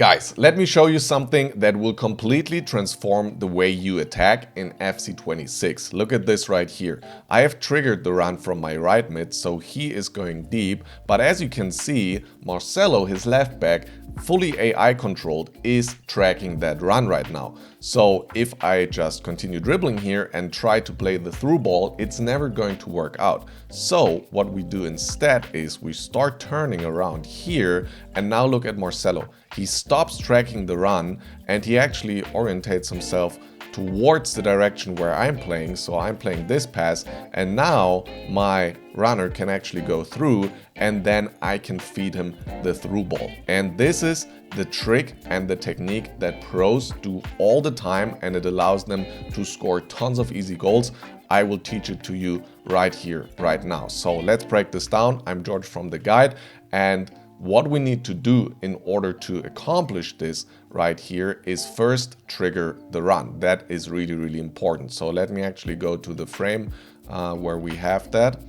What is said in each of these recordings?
Guys, let me show you something that will completely transform the way you attack in FC 26. Look at this right here. I have triggered the run from my right mid, so he is going deep. But as you can see, Marcelo, his left back, fully AI controlled, is tracking that run right now. So if I just continue dribbling here and try to play the through ball, it's never going to work out. So what we do instead is we start turning around here, and now look at Marcelo. He stops tracking the run and he actually orientates himself towards the direction where I'm playing. So I'm playing this pass, and now my runner can actually go through, and then I can feed him the through ball. And this is the trick and the technique that pros do all the time, and it allows them to score tons of easy goals. I will teach it to you right here, right now. So let's break this down. I'm George from The Guide, and what we need to do in order to accomplish this right here is first trigger the run. That is really, really important. So let me actually go to the frame where we have that.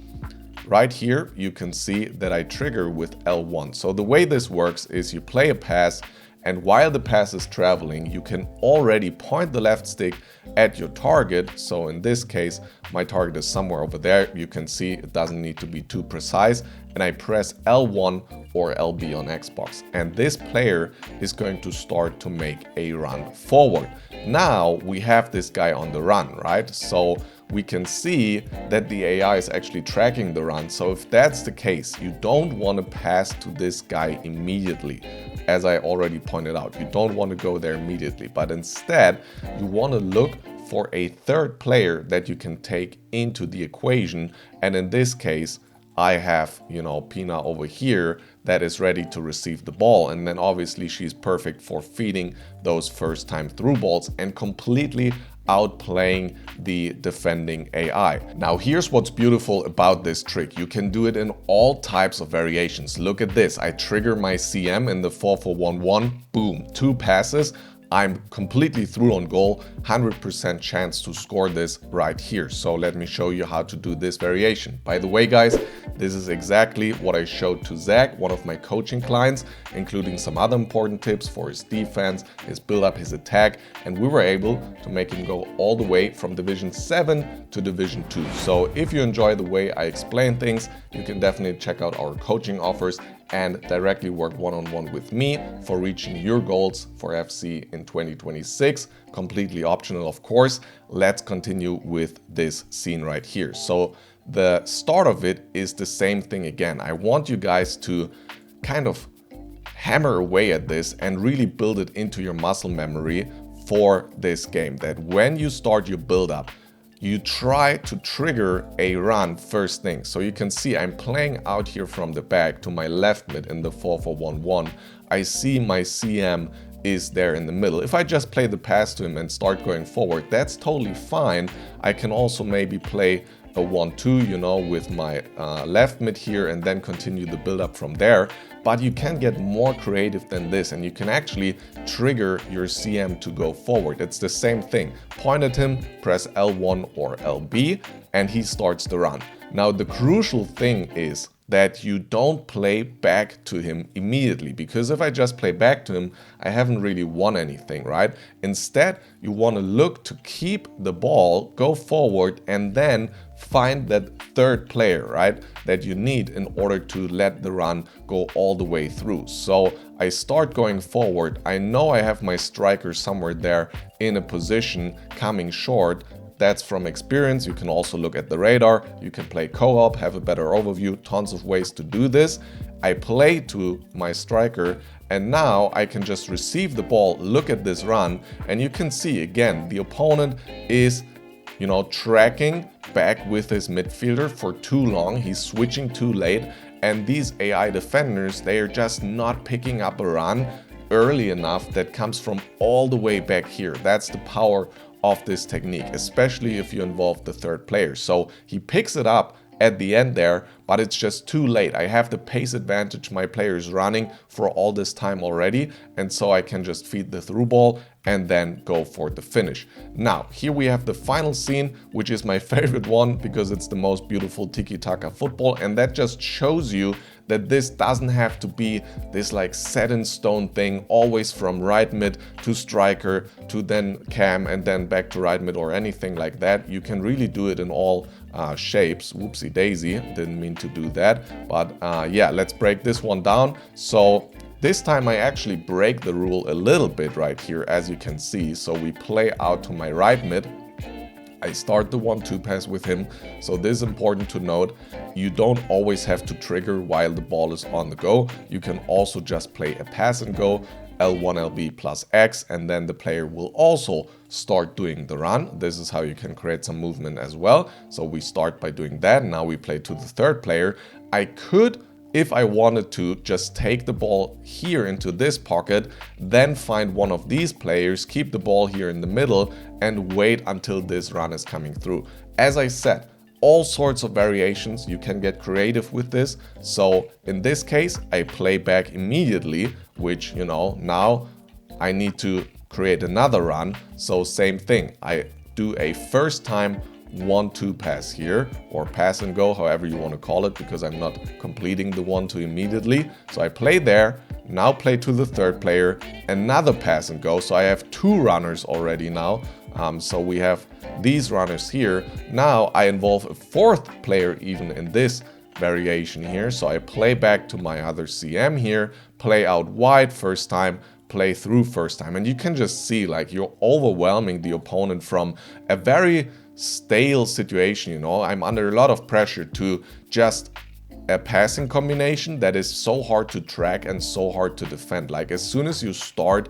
Right here, you can see that I trigger with L1. So the way this works is you play a pass, and while the pass is traveling, you can already point the left stick at your target. So in this case, my target is somewhere over there. You can see it doesn't need to be too precise. And I press L1 or LB on Xbox. And this player is going to start to make a run forward. Now we have this guy on the run, right? So we can see that the AI is actually tracking the run. So if that's the case, you don't want to pass to this guy immediately. As I already pointed out, you don't want to go there immediately, but instead you want to look for a third player that you can take into the equation. And in this case, I have, Pina over here that is ready to receive the ball. And then obviously she's perfect for feeding those first time through balls and completely outplaying the defending AI. Now here's what's beautiful about this trick. You can do it in all types of variations. Look at this. I trigger my CM in the 4-4-1-1. Boom, 2 passes. I'm completely through on goal, 100% chance to score this right here. So let me show you how to do this variation. By the way, guys, this is exactly what I showed to Zach, one of my coaching clients, including some other important tips for his defense, his build-up, his attack, and we were able to make him go all the way from Division 7 to Division 2. So if you enjoy the way I explain things, you can definitely check out our coaching offers and directly work one-on-one with me for reaching your goals for FC in 2026. Completely optional, of course. Let's continue with this scene right here. So the start of it is the same thing again. I want you guys to kind of hammer away at this and really build it into your muscle memory for this game, that when you start your build-up, you try to trigger a run first thing. So you can see I'm playing out here from the back to my left mid in the 4-4-1-1. I see my CM is there in the middle. If I just play the pass to him and start going forward, that's totally fine. I can also maybe play a 1-2, with my left mid here and then continue the build up from there. But you can get more creative than this, and you can actually trigger your CM to go forward. It's the same thing. Point at him, press L1 or LB, and he starts the run. Now the crucial thing is that you don't play back to him immediately, because if I just play back to him, I haven't really won anything, right? Instead, you want to look to keep the ball, go forward, and then find that third player, right, that you need in order to let the run go all the way through. So I start going forward. I know I have my striker somewhere there in a position coming short. That's from experience. You can also look at the radar. You can play co-op, have a better overview, tons of ways to do this. I play to my striker, and now I can just receive the ball, look at this run, and you can see again, the opponent is, tracking back with his midfielder for too long. He's switching too late, and these AI defenders, they are just not picking up a run early enough that comes from all the way back here. That's the power of this technique, especially if you involve the third player. So he picks it up at the end there, but it's just too late. I have the pace advantage. My player is running for all this time already, and so I can just feed the through ball and then go for the finish. Now, here we have the final scene, which is my favorite one because it's the most beautiful tiki taka football, and that just shows you that this doesn't have to be this like set in stone thing, always from right mid to striker to then cam and then back to right mid or anything like that. You can really do it in all shapes. Whoopsie daisy, didn't mean to do that. But yeah, let's break this one down. So this time I actually break the rule a little bit right here, as you can see. So we play out to my right mid. I start the 1-2 pass with him. So this is important to note. You don't always have to trigger while the ball is on the go. You can also just play a pass and go, L1, LB plus X, and then the player will also start doing the run. This is how you can create some movement as well. So we start by doing that. Now we play to the third player. I could, if I wanted to, just take the ball here into this pocket, then find one of these players, keep the ball here in the middle, and wait until this run is coming through. As I said, all sorts of variations, you can get creative with this. So in this case, I play back immediately, which, you know, now I need to create another run. So same thing, I do a first time 1-2 pass here, or pass and go, however you want to call it, because I'm not completing the 1-2 immediately. So I play there, now play to the third player, another pass and go. So I have 2 runners already now. So we have these runners here. Now I involve a 4th player even in this variation here. So I play back to my other CM here, play out wide first time, play through first time. And you can just see like you're overwhelming the opponent from a very stale situation, you know. I'm under a lot of pressure to just a passing combination that is so hard to track and so hard to defend. Like as soon as you start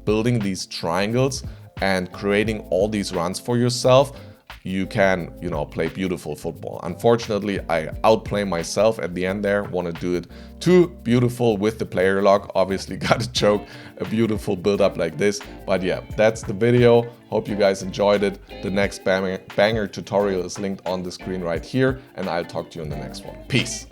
building these triangles and creating all these runs for yourself, you can, you know, play beautiful football. Unfortunately, I outplay myself at the end there, want to do it too beautiful with the player lock. Obviously got to choke a beautiful build up like this. But yeah, that's the video. Hope you guys enjoyed it. The next banger tutorial is linked on the screen right here, and I'll talk to you in the next one. Peace.